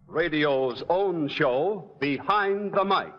Radio's own show, Behind the Mic.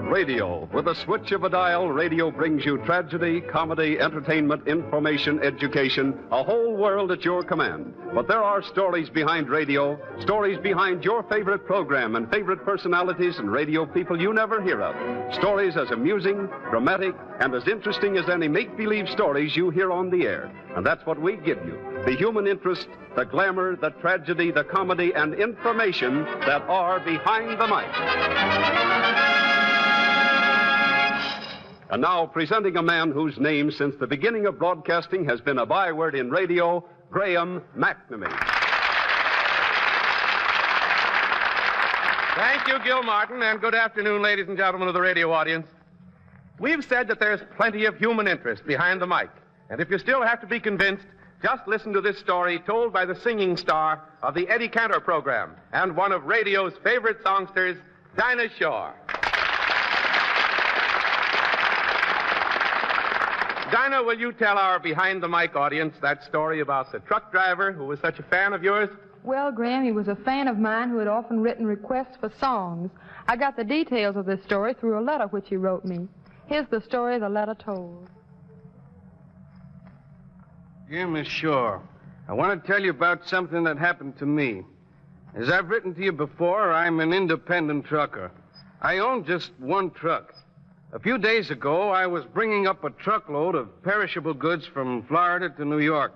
Radio. With a switch of a dial, radio brings you tragedy, comedy, entertainment, information, education, a whole world at your command. But there are stories behind radio, stories behind your favorite program and favorite personalities and radio people you never hear of. Stories as amusing, dramatic, and as interesting as any make-believe stories you hear on the air. And that's what we give you. The human interest, the glamour, the tragedy, the comedy, and information that are behind the mic. And now, presenting a man whose name, since the beginning of broadcasting, has been a byword in radio, Graham McNamee. Thank you, Gil Martin, and good afternoon, ladies and gentlemen of the radio audience. We've said that there's plenty of human interest behind the mic, and if you still have to be convinced, just listen to this story told by the singing star of the Eddie Cantor program and one of radio's favorite songsters, Dinah Shore. Dinah, will you tell our behind-the-mic audience that story about the truck driver who was such a fan of yours? Well, Graham, he was a fan of mine who had often written requests for songs. I got the details of this story through a letter which he wrote me. Here's the story the letter told. Dear Miss Shore, I want to tell you about something that happened to me. As I've written to you before, I'm an independent trucker. I own just one truck. A few days ago, I was bringing up a truckload of perishable goods from Florida to New York.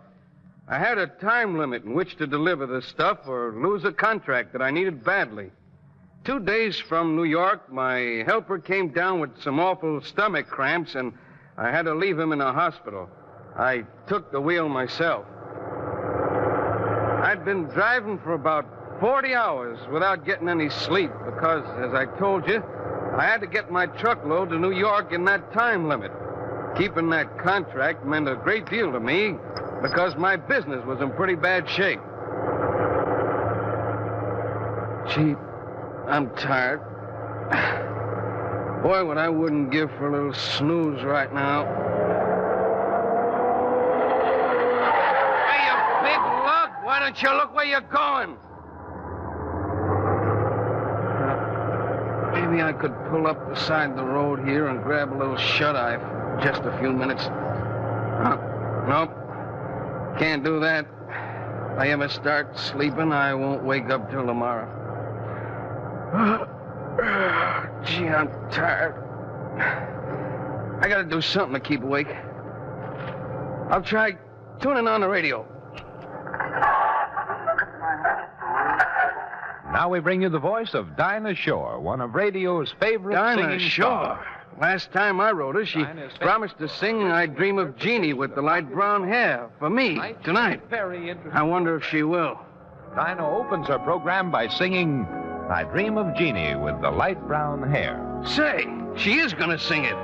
I had a time limit in which to deliver this stuff or lose a contract that I needed badly. 2 days from New York, my helper came down with some awful stomach cramps, and I had to leave him in a hospital. I took the wheel myself. I'd been driving for about 40 hours without getting any sleep because, as I told you, I had to get my truckload to New York in that time limit. Keeping that contract meant a great deal to me because my business was in pretty bad shape. Gee, I'm tired. Boy, what I wouldn't give for a little snooze right now. Hey, you big lug, why don't you look where you're going? Maybe I could pull up beside the road here and grab a little shut-eye for just a few minutes. Nope. Can't do that. If I ever start sleeping, I won't wake up till tomorrow. Gee, I'm tired. I gotta do something to keep awake. I'll try tuning on the radio. Now we bring you the voice of Dinah Shore, one of radio's favorite Dinah singing Shore. stars. Last time I wrote her, she promised to sing I Dream of Jeannie with the light brown hair for me tonight. Very interesting. I wonder if she will. Dinah opens her program by singing I Dream of Jeannie with the light brown hair. Say, she is going to sing it.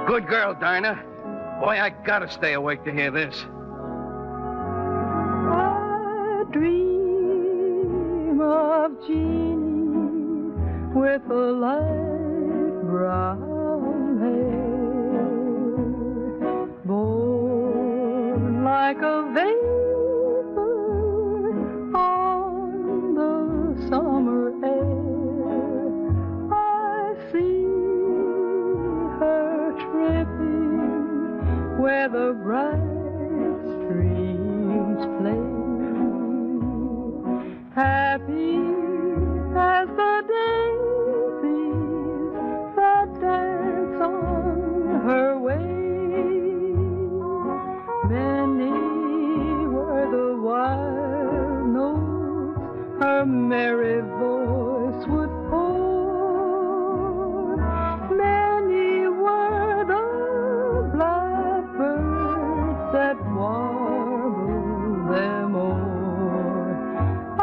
Good girl, Dinah. Boy, I gotta stay awake to hear this. I dream of Jeannie with a light brown hair, born like a vapor on the summer air. I see her tripping where the bright streams play, happy as the daisies that dance on her way. Many were the wild notes her merry voice would pour. Many were the blackbirds that warbled them o'er. I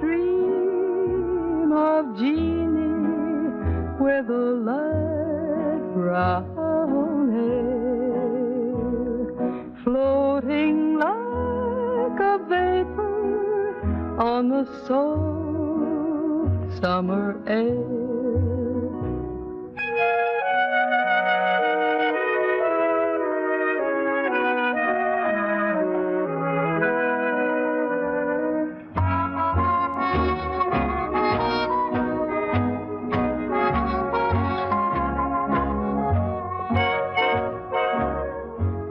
dream of Jeannie with a light brown hair, floating like like a vapor on the soft summer air.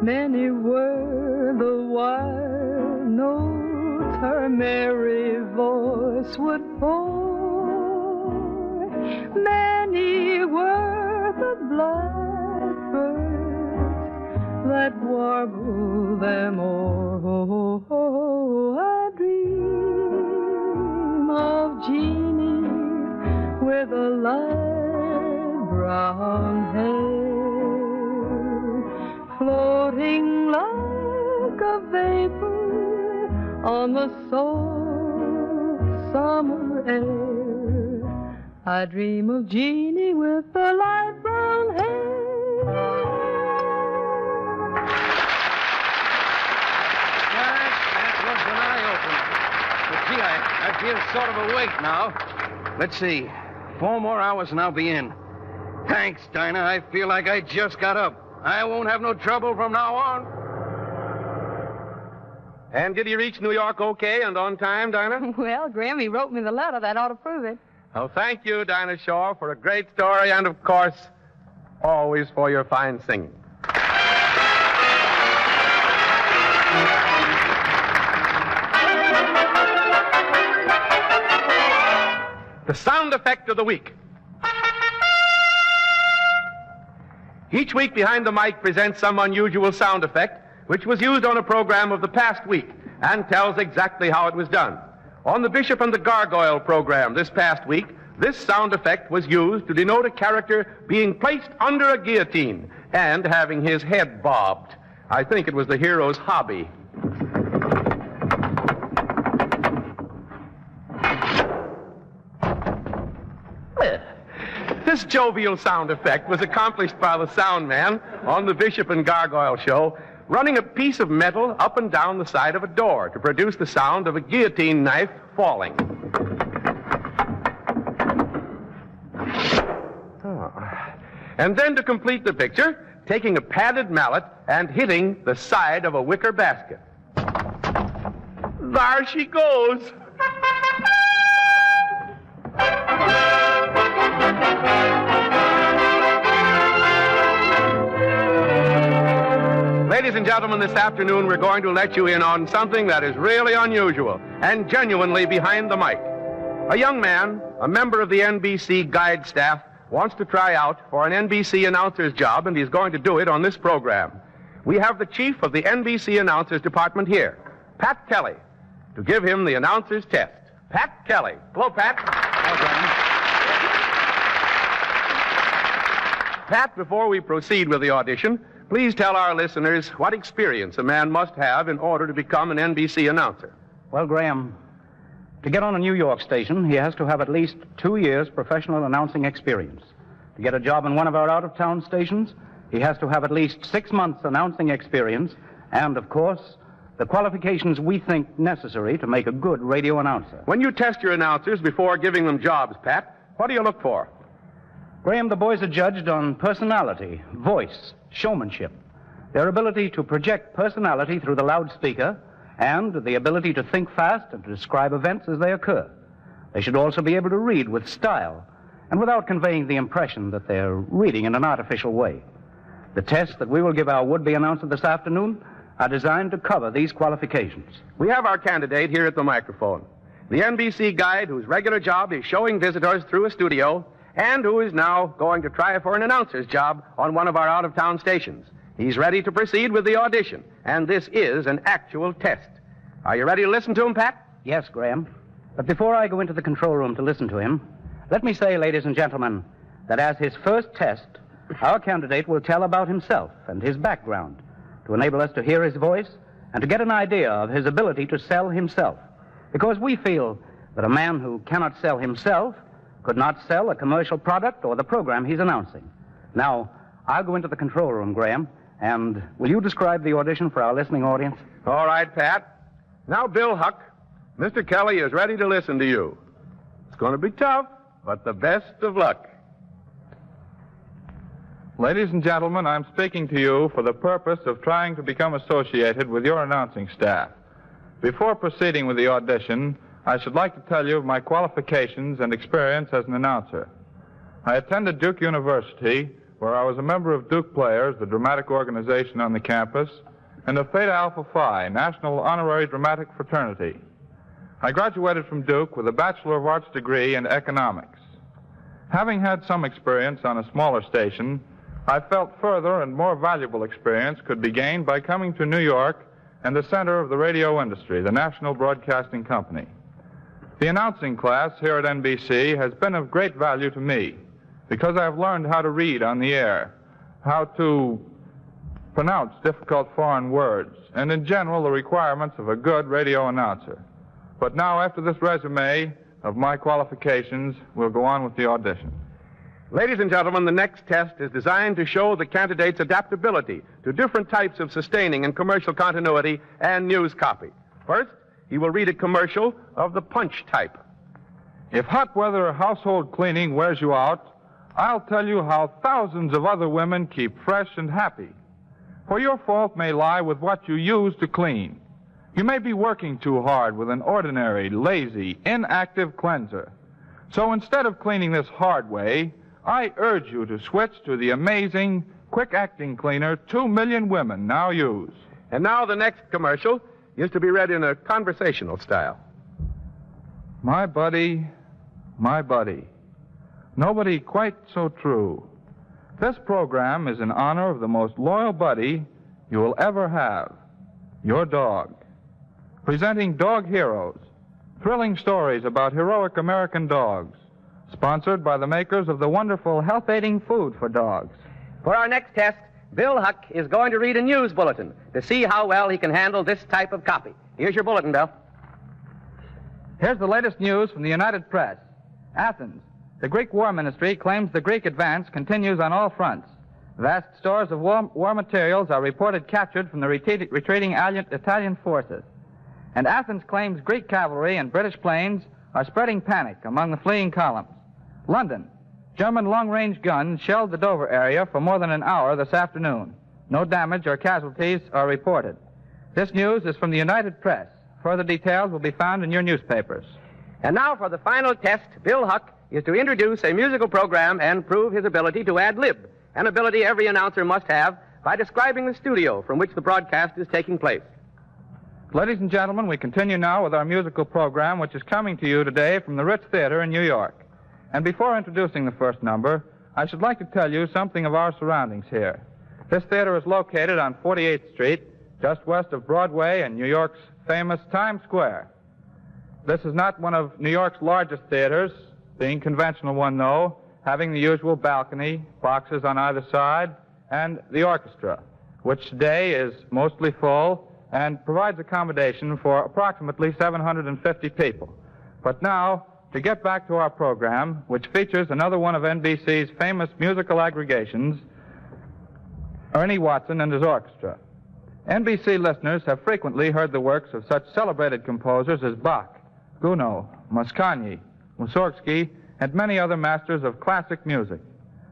Many were the wild notes her merry voice would pour. Many were the blackbirds that warble them o'er. I dream of Jeannie with a light brown hair, floating like a vapor on the soft summer air. I dream of Jeannie with the light brown hair. That was an eye-opener. But gee, I feel sort of awake now. Let's see. 4 more hours and I'll be in. Thanks, Dinah. I feel like I just got up. I won't have no trouble from now on. And did he reach New York okay and on time, Dinah? Well, Graham, he wrote me the letter. That ought to prove it. Oh, thank you, Dinah Shaw, for a great story and, of course, always for your fine singing. The sound effect of the week. Each week, Behind the Mic presents some unusual sound effect which was used on a program of the past week and tells exactly how it was done. On the Bishop and the Gargoyle program this past week, this sound effect was used to denote a character being placed under a guillotine and having his head bobbed. I think it was the hero's hobby. This jovial sound effect was accomplished by the sound man on the Bishop and Gargoyle show, running a piece of metal up and down the side of a door to produce the sound of a guillotine knife falling. And then to complete the picture, taking a padded mallet and hitting the side of a wicker basket. There she goes. Ladies and gentlemen, this afternoon we're going to let you in on something that is really unusual and genuinely behind the mic. A young man, a member of the NBC guide staff, wants to try out for an NBC announcer's job, and he's going to do it on this program. We have the chief of the NBC announcers department here, Pat Kelly, to give him the announcer's test. Pat Kelly. Hello, Pat. Hello, Graham. Pat, before we proceed with the audition, please tell our listeners what experience a man must have in order to become an NBC announcer. Well, Graham, to get on a New York station, he has to have at least 2 years professional announcing experience. To get a job in one of our out-of-town stations, he has to have at least 6 months announcing experience and, of course, the qualifications we think necessary to make a good radio announcer. When you test your announcers before giving them jobs, Pat, what do you look for? Graham, the boys are judged on personality, voice, showmanship, their ability to project personality through the loudspeaker, and the ability to think fast and to describe events as they occur. They should also be able to read with style and without conveying the impression that they're reading in an artificial way. The tests that we will give our would-be announcer this afternoon are designed to cover these qualifications. We have our candidate here at the microphone, the NBC guide whose regular job is showing visitors through a studio and who is now going to try for an announcer's job on one of our out-of-town stations. He's ready to proceed with the audition, and this is an actual test. Are you ready to listen to him, Pat? Yes, Graham. But before I go into the control room to listen to him, let me say, ladies and gentlemen, that as his first test, our candidate will tell about himself and his background to enable us to hear his voice and to get an idea of his ability to sell himself. Because we feel that a man who cannot sell himself could not sell a commercial product or the program he's announcing. Now, I'll go into the control room, Graham, and will you describe the audition for our listening audience? All right, Pat. Now, Bill Huck, Mr. Kelly is ready to listen to you. It's going to be tough, but the best of luck. Ladies and gentlemen, I'm speaking to you for the purpose of trying to become associated with your announcing staff. Before proceeding with the audition, I should like to tell you of my qualifications and experience as an announcer. I attended Duke University, where I was a member of Duke Players, the dramatic organization on the campus, and of Theta Alpha Phi, National Honorary Dramatic Fraternity. I graduated from Duke with a Bachelor of Arts degree in economics. Having had some experience on a smaller station, I felt further and more valuable experience could be gained by coming to New York and the center of the radio industry, the National Broadcasting Company. The announcing class here at NBC has been of great value to me because I have learned how to read on the air, how to pronounce difficult foreign words, and in general the requirements of a good radio announcer. But now, after this resume of my qualifications, we'll go on with the audition. Ladies and gentlemen, the next test is designed to show the candidate's adaptability to different types of sustaining and commercial continuity and news copy. First, he will read a commercial of the punch type. If hot weather household cleaning wears you out, I'll tell you how thousands of other women keep fresh and happy. For your fault may lie with what you use to clean. You may be working too hard with an ordinary, lazy, inactive cleanser. So instead of cleaning this hard way, I urge you to switch to the amazing, quick-acting cleaner 2 million women now use. And now the next commercial is to be read in a conversational style. My buddy, nobody quite so true. This program is in honor of the most loyal buddy you will ever have, your dog. Presenting Dog Heroes, thrilling stories about heroic American dogs, sponsored by the makers of the wonderful health-aiding food for dogs. For our next test, Bill Huck is going to read a news bulletin to see how well he can handle this type of copy. Here's your bulletin, Bill. Here's the latest news from the United Press. Athens. The Greek War Ministry claims the Greek advance continues on all fronts. Vast stores of war materials are reported captured from the retreating Italian forces. And Athens claims Greek cavalry and British planes are spreading panic among the fleeing columns. London. German long-range guns shelled the Dover area for more than an hour this afternoon. No damage or casualties are reported. This news is from the United Press. Further details will be found in your newspapers. And now for the final test, Bill Huck is to introduce a musical program and prove his ability to ad-lib, an ability every announcer must have by describing the studio from which the broadcast is taking place. Ladies and gentlemen, we continue now with our musical program, which is coming to you today from the Ritz Theater in New York. And before introducing the first number, I should like to tell you something of our surroundings here. This theater is located on 48th Street, just west of Broadway and New York's famous Times Square. This is not one of New York's largest theaters, being conventional one, though, having the usual balcony, boxes on either side, and the orchestra, which today is mostly full and provides accommodation for approximately 750 people. But now, to get back to our program, which features another one of NBC's famous musical aggregations, Ernie Watson and his orchestra. NBC listeners have frequently heard the works of such celebrated composers as Bach, Gounod, Mascagni, Mussorgsky, and many other masters of classic music.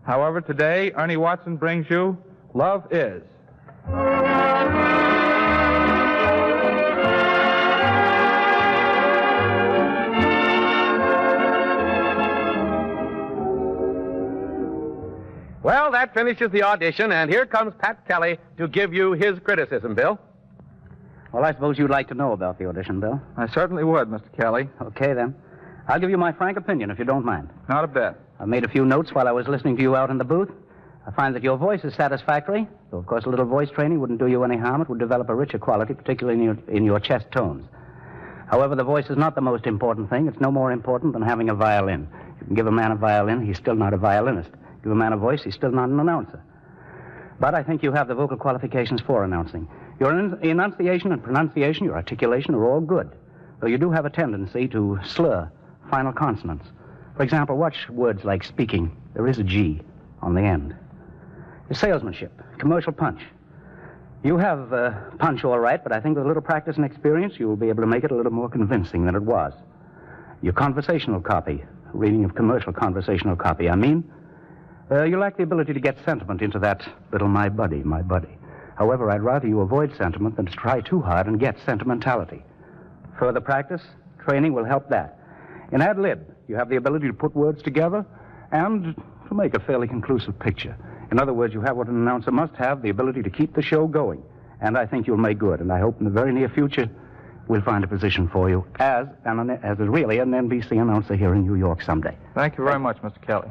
However, today, Ernie Watson brings you Love Is. Well, that finishes the audition, and here comes Pat Kelly to give you his criticism, Bill. Well, I suppose you'd like to know about the audition, Bill. I certainly would, Mr. Kelly. Okay, then. I'll give you my frank opinion, if you don't mind. Not a bit. I made a few notes while I was listening to you out in the booth. I find that your voice is satisfactory, though, of course, a little voice training wouldn't do you any harm. It would develop a richer quality, particularly in your chest tones. However, the voice is not the most important thing. It's no more important than having a violin. You can give a man a violin, he's still not a violinist. Give a man a voice, he's still not an announcer. But I think you have the vocal qualifications for announcing. Your enunciation and pronunciation, your articulation are all good, though you do have a tendency to slur final consonants. For example, watch words like speaking. There is a G on the end. Your salesmanship, commercial punch. You have punch all right, but I think with a little practice and experience, you will be able to make it a little more convincing than it was. Your conversational copy, reading of commercial conversational copy, you lack the ability to get sentiment into that little my buddy. However, I'd rather you avoid sentiment than to try too hard and get sentimentality. Further practice, training will help that. In ad lib, you have the ability to put words together and to make a fairly conclusive picture. In other words, you have what an announcer must have, the ability to keep the show going. And I think you'll make good. And I hope in the very near future we'll find a position for you as really an NBC announcer here in New York someday. Thank you very much, Mr. Kelly.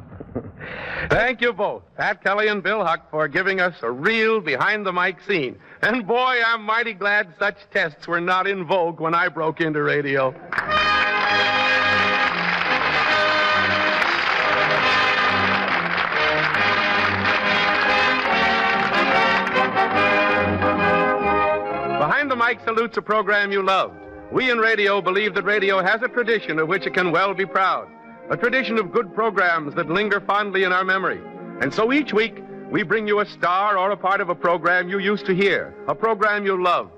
Thank you both, Pat Kelly and Bill Huck, for giving us a real behind-the-mic scene. And boy, I'm mighty glad such tests were not in vogue when I broke into radio. Behind the Mic salutes a program you loved. We in radio believe that radio has a tradition of which it can well be proud. A tradition of good programs that linger fondly in our memory. And so each week, we bring you a star or a part of a program you used to hear, a program you loved.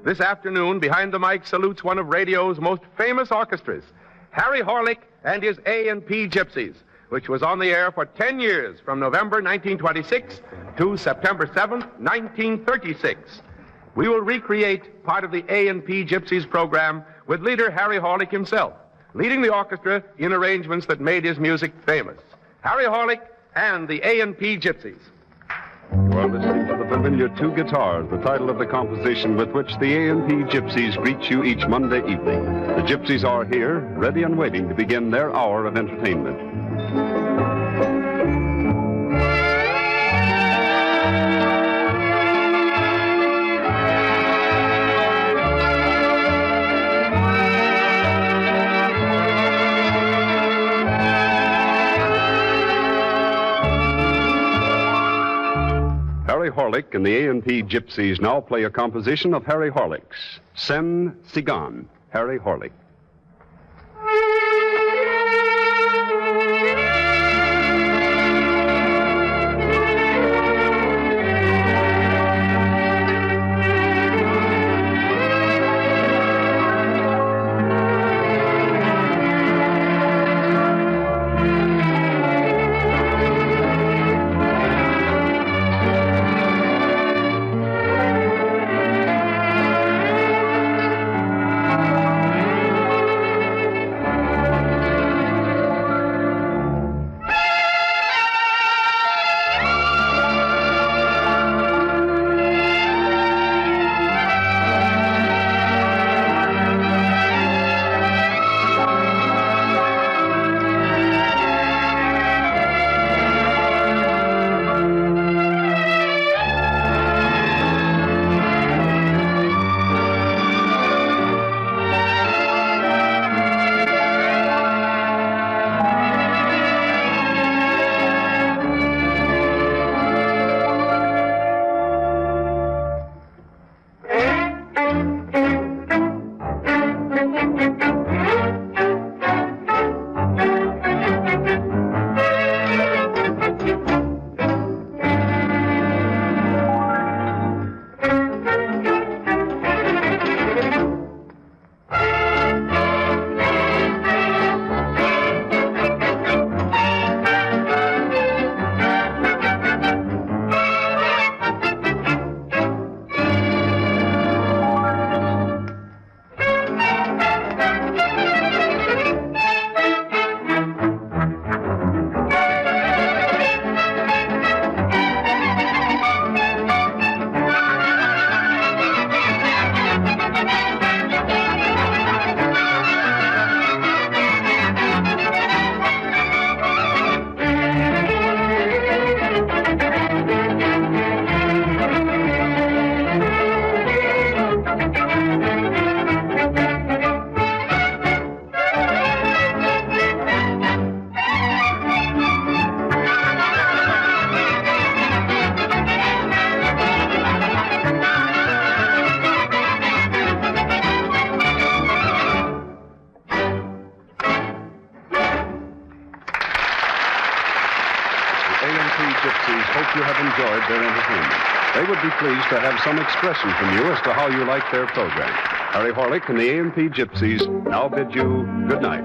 This afternoon, Behind the Mic salutes one of radio's most famous orchestras, Harry Horlick and his A&P Gypsies, which was on the air for 10 years from November 1926 to September 7th, 1936. We will recreate part of the A&P Gypsies program with leader Harry Horlick himself, leading the orchestra in arrangements that made his music famous. Harry Horlick and the A&P Gypsies. You are listening to The Familiar Two Guitars, the title of the composition with which the A&P Gypsies greet you each Monday evening. The Gypsies are here, ready and waiting to begin their hour of entertainment. Harry Horlick and the A&P Gypsies now play a composition of Harry Horlick's, Sen Sigan, Harry Horlick. A&P Gypsies hope you have enjoyed their entertainment. They would be pleased to have some expression from you as to how you like their program. Harry Horlick and the A&P Gypsies now bid you good night.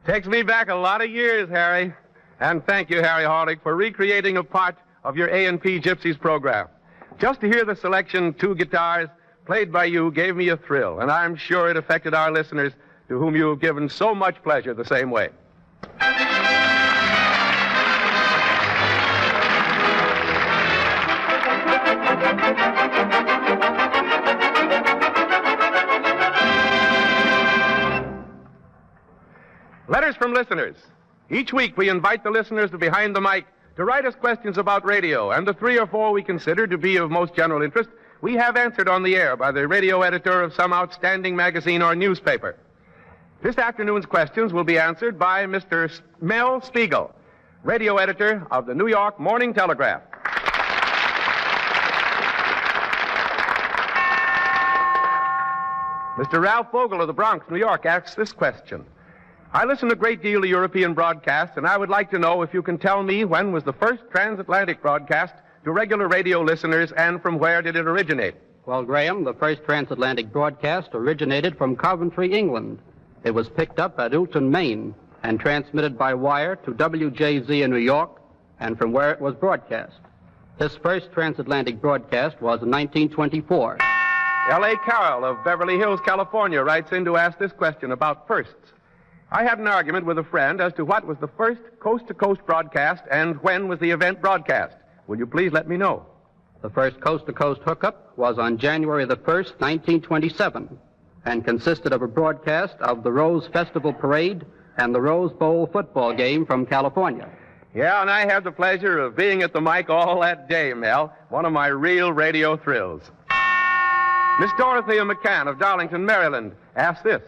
Takes me back a lot of years, Harry. And thank you, Harry Horlick, for recreating a part of your A&P Gypsies program. Just to hear the selection, two guitars, played by you gave me a thrill, and I'm sure it affected our listeners, to whom you have given so much pleasure the same way. Letters from listeners. Each week we invite the listeners to Behind the Mic to write us questions about radio, and the 3 or 4 we consider to be of most general interest, we have answered on the air by the radio editor of some outstanding magazine or newspaper. This afternoon's questions will be answered by Mr. Mel Spiegel, radio editor of the New York Morning Telegraph. Mr. Ralph Vogel of the Bronx, New York, asks this question. I listen a great deal to European broadcasts, and I would like to know if you can tell me when was the first transatlantic broadcast to regular radio listeners, and from where did it originate? Well, Graham, the first transatlantic broadcast originated from Coventry, England. It was picked up at Ulton, Maine, and transmitted by wire to WJZ in New York, and from where it was broadcast. This first transatlantic broadcast was in 1924. L.A. Carroll of Beverly Hills, California, writes in to ask this question about firsts. I had an argument with a friend as to what was the first coast-to-coast broadcast and when was the event broadcast. Will you please let me know? The first coast-to-coast hookup was on January the 1st, 1927, and consisted of a broadcast of the Rose Festival Parade and the Rose Bowl football game from California. Yeah, and I had the pleasure of being at the mic all that day, Mel. One of my real radio thrills. Miss Dorothea McCann of Darlington, Maryland, asks this.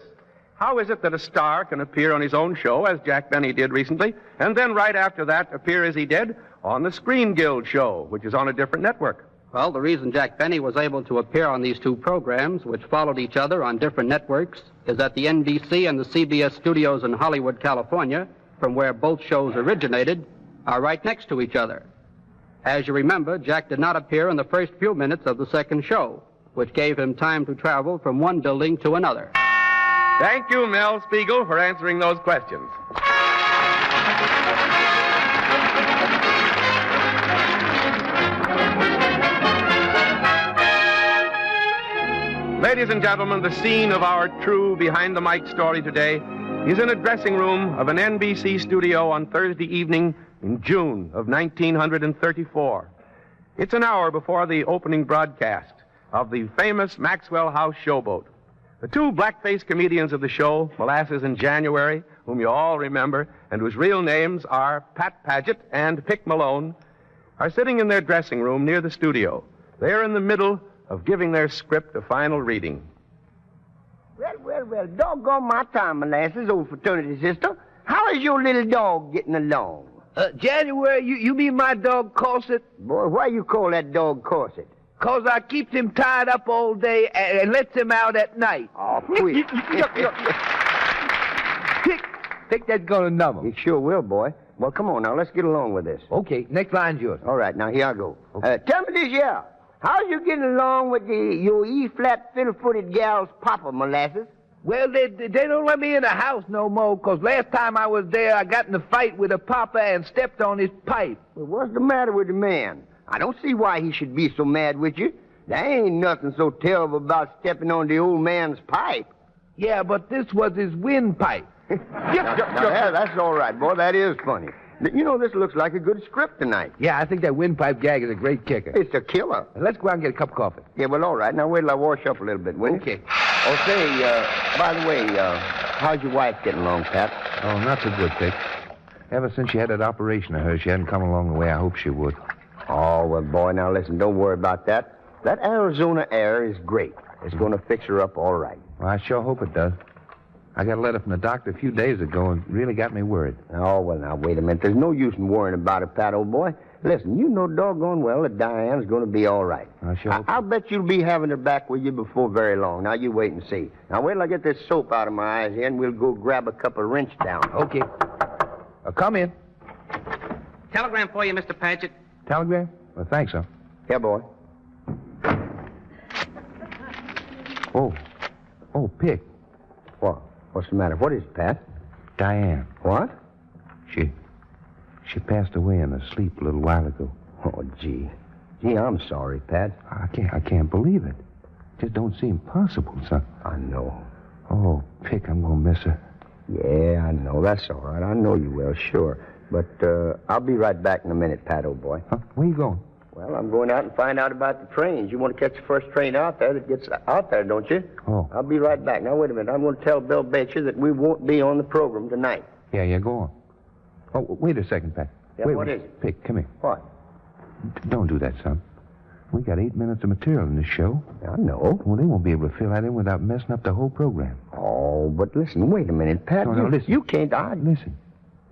How is it that a star can appear on his own show, as Jack Benny did recently, and then right after that appear as he did on the Screen Guild show, which is on a different network? Well, the reason Jack Benny was able to appear on these two programs, which followed each other on different networks, is that the NBC and the CBS studios in Hollywood, California, from where both shows originated, are right next to each other. As you remember, Jack did not appear in the first few minutes of the second show, which gave him time to travel from one building to another. Thank you, Mel Spiegel, for answering those questions. Ladies and gentlemen, the scene of our true Behind the Mic story today is in a dressing room of an NBC studio on Thursday evening in June of 1934. It's an hour before the opening broadcast of the famous Maxwell House showboat. The two black-faced comedians of the show, Molasses and January, whom you all remember, and whose real names are Pat Paget and Pick Malone, are sitting in their dressing room near the studio. They are in the middle of giving their script a final reading. Well, doggone my time, Molasses, old fraternity sister. How is your little dog getting along? January, you mean my dog Corset? Boy, why you call that dog Corset? 'Cause I keeps him tied up all day and lets him out at night. Oh, quit. Think that's gonna numb him. It sure will, boy. Well, come on now, let's get along with this. Okay, next line's yours. All right, now here I go. Okay. Tell me this, yeah. How's you getting along with your E-flat fiddle-footed gal's papa, Molasses? Well, they don't let me in the house no more, 'cause last time I was there, I got in a fight with a papa and stepped on his pipe. Well, what's the matter with the man? I don't see why he should be so mad with you. There ain't nothing so terrible about stepping on the old man's pipe. Yeah, but this was his windpipe. That's all right, boy. That is funny. You know, this looks like a good script tonight. Yeah, I think that windpipe gag is a great kicker. It's a killer. Let's go out and get a cup of coffee. Yeah, well, all right. Now, wait till I wash up a little bit, will you? Okay. Oh, say, by the way, how's your wife getting along, Pat? Oh, not so good, Pick. Ever since she had that operation of hers, she hadn't come along the way I hoped she would. Oh, well, boy, now listen, don't worry about that. That Arizona air is great. It's going to fix her up all right. Well, I sure hope it does. I got a letter from the doctor a few days ago and really got me worried. Oh, well, now, wait a minute. There's no use in worrying about it, Pat, old boy. Listen, you know doggone well that Diane's going to be all right. I'll bet you'll be having her back with you before very long. Now, you wait and see. Now, wait till I get this soap out of my eyes here, and we'll go grab a cup of rinse down. Okay. Come in. Telegram for you, Mr. Paget. Telegram? Well, thanks, sir. Yeah, boy. Oh, Pick. What? What's the matter? What is it, Pat? Diane. What? She passed away in her sleep a little while ago. Oh, gee. Gee, I'm sorry, Pat. I can't believe it. Just don't seem possible, son. I know. Oh, Pick, I'm going to miss her. Yeah, I know. That's all right. I know you will, sure. But I'll be right back in a minute, Pat, old boy. Huh? Where you going? Well, I'm going out and find out about the trains. You want to catch the first train out there that gets out there, don't you? Oh. I'll be right back. Now, wait a minute. I'm going to tell Bill Bacher that we won't be on the program tonight. Yeah, go on. Oh, wait a second, Pat. Yeah, wait, what is it? Pick, come here. What? Don't do that, son. We got 8 minutes of material in this show. I know. Well, they won't be able to fill that in without messing up the whole program. Oh, but listen, wait a minute, Pat. No, listen. You can't... Listen.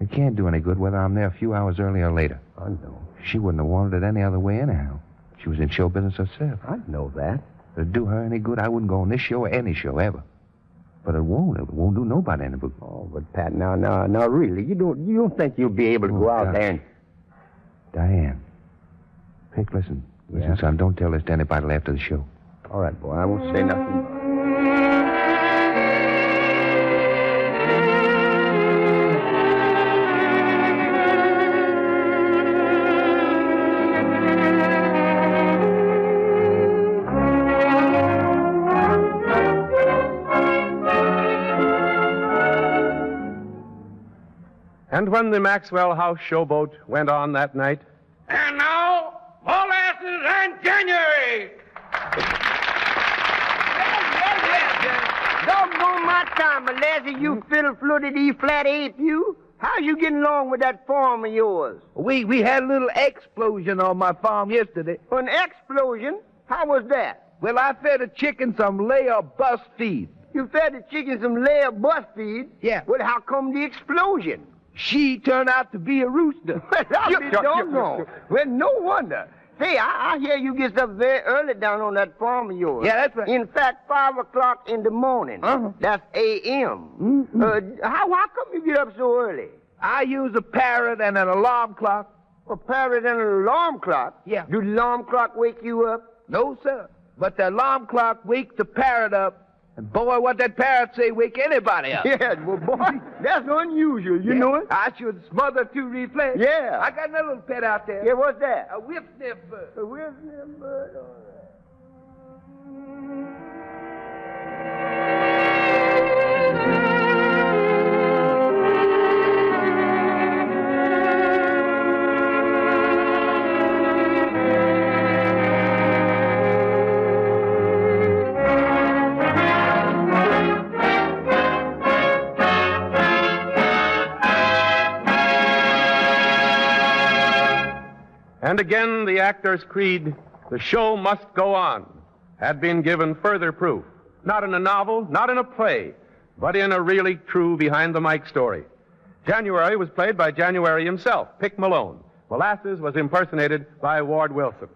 It can't do any good whether I'm there a few hours early or later. I know. She wouldn't have wanted it any other way anyhow. She was in show business herself. I know that. If it'd do her any good, I wouldn't go on this show or any show ever. But it won't. It won't do nobody any good. Oh, but Pat, now, really, you don't think you'll be able to go out there and... Diane. Pick, listen. Listen, son, don't tell this to anybody till after the show. All right, boy, I won't say nothing. And when the Maxwell House showboat went on that night... And now, molasses and January! Doggone my time, Lassie, you fiddle-footed E-flat ape, you. How you getting along with that farm of yours? We had a little explosion on my farm yesterday. An explosion? How was that? Well, I fed a chicken some layer bus feed. You fed the chicken some layer bus feed? Yeah. Well, how come the explosion? She turned out to be a rooster. Well, I'll be doggone. Well, no wonder. Say, I hear you get up very early down on that farm of yours. Yeah, that's right. In fact, 5 o'clock in the morning. Uh-huh. That's a.m. Mm-hmm. How come you get up so early? I use a parrot and an alarm clock. A parrot and an alarm clock? Yeah. Do the alarm clock wake you up? No, sir. But the alarm clock wakes the parrot up. And boy, what that parrot say wake anybody up. Yeah, well, boy, that's unusual. You know it? I should smother to reflex. Yeah. I got another little pet out there. Yeah, what's that? A whip-sniff bird. A whip-sniff bird, all right. And again, the actor's creed, the show must go on, had been given further proof. Not in a novel, not in a play, but in a really true behind-the-mic story. January was played by January himself, Pick Malone. Molasses was impersonated by Ward Wilson.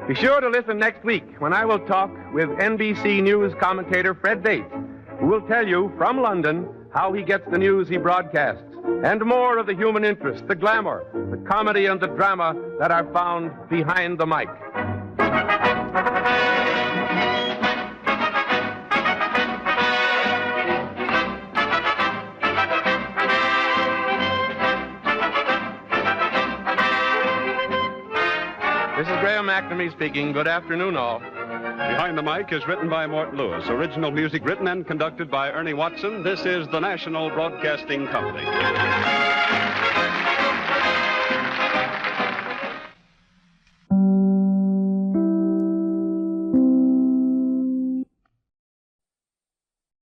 Be sure to listen next week when I will talk with NBC News commentator Fred Bates, who will tell you from London how he gets the news he broadcasts, and more of the human interest, the glamour, the comedy, and the drama that are found behind the mic. This is Graham McNamee speaking. Good afternoon, all. Behind the Mic is written by Mort Lewis. Original music written and conducted by Ernie Watson. This is the National Broadcasting Company.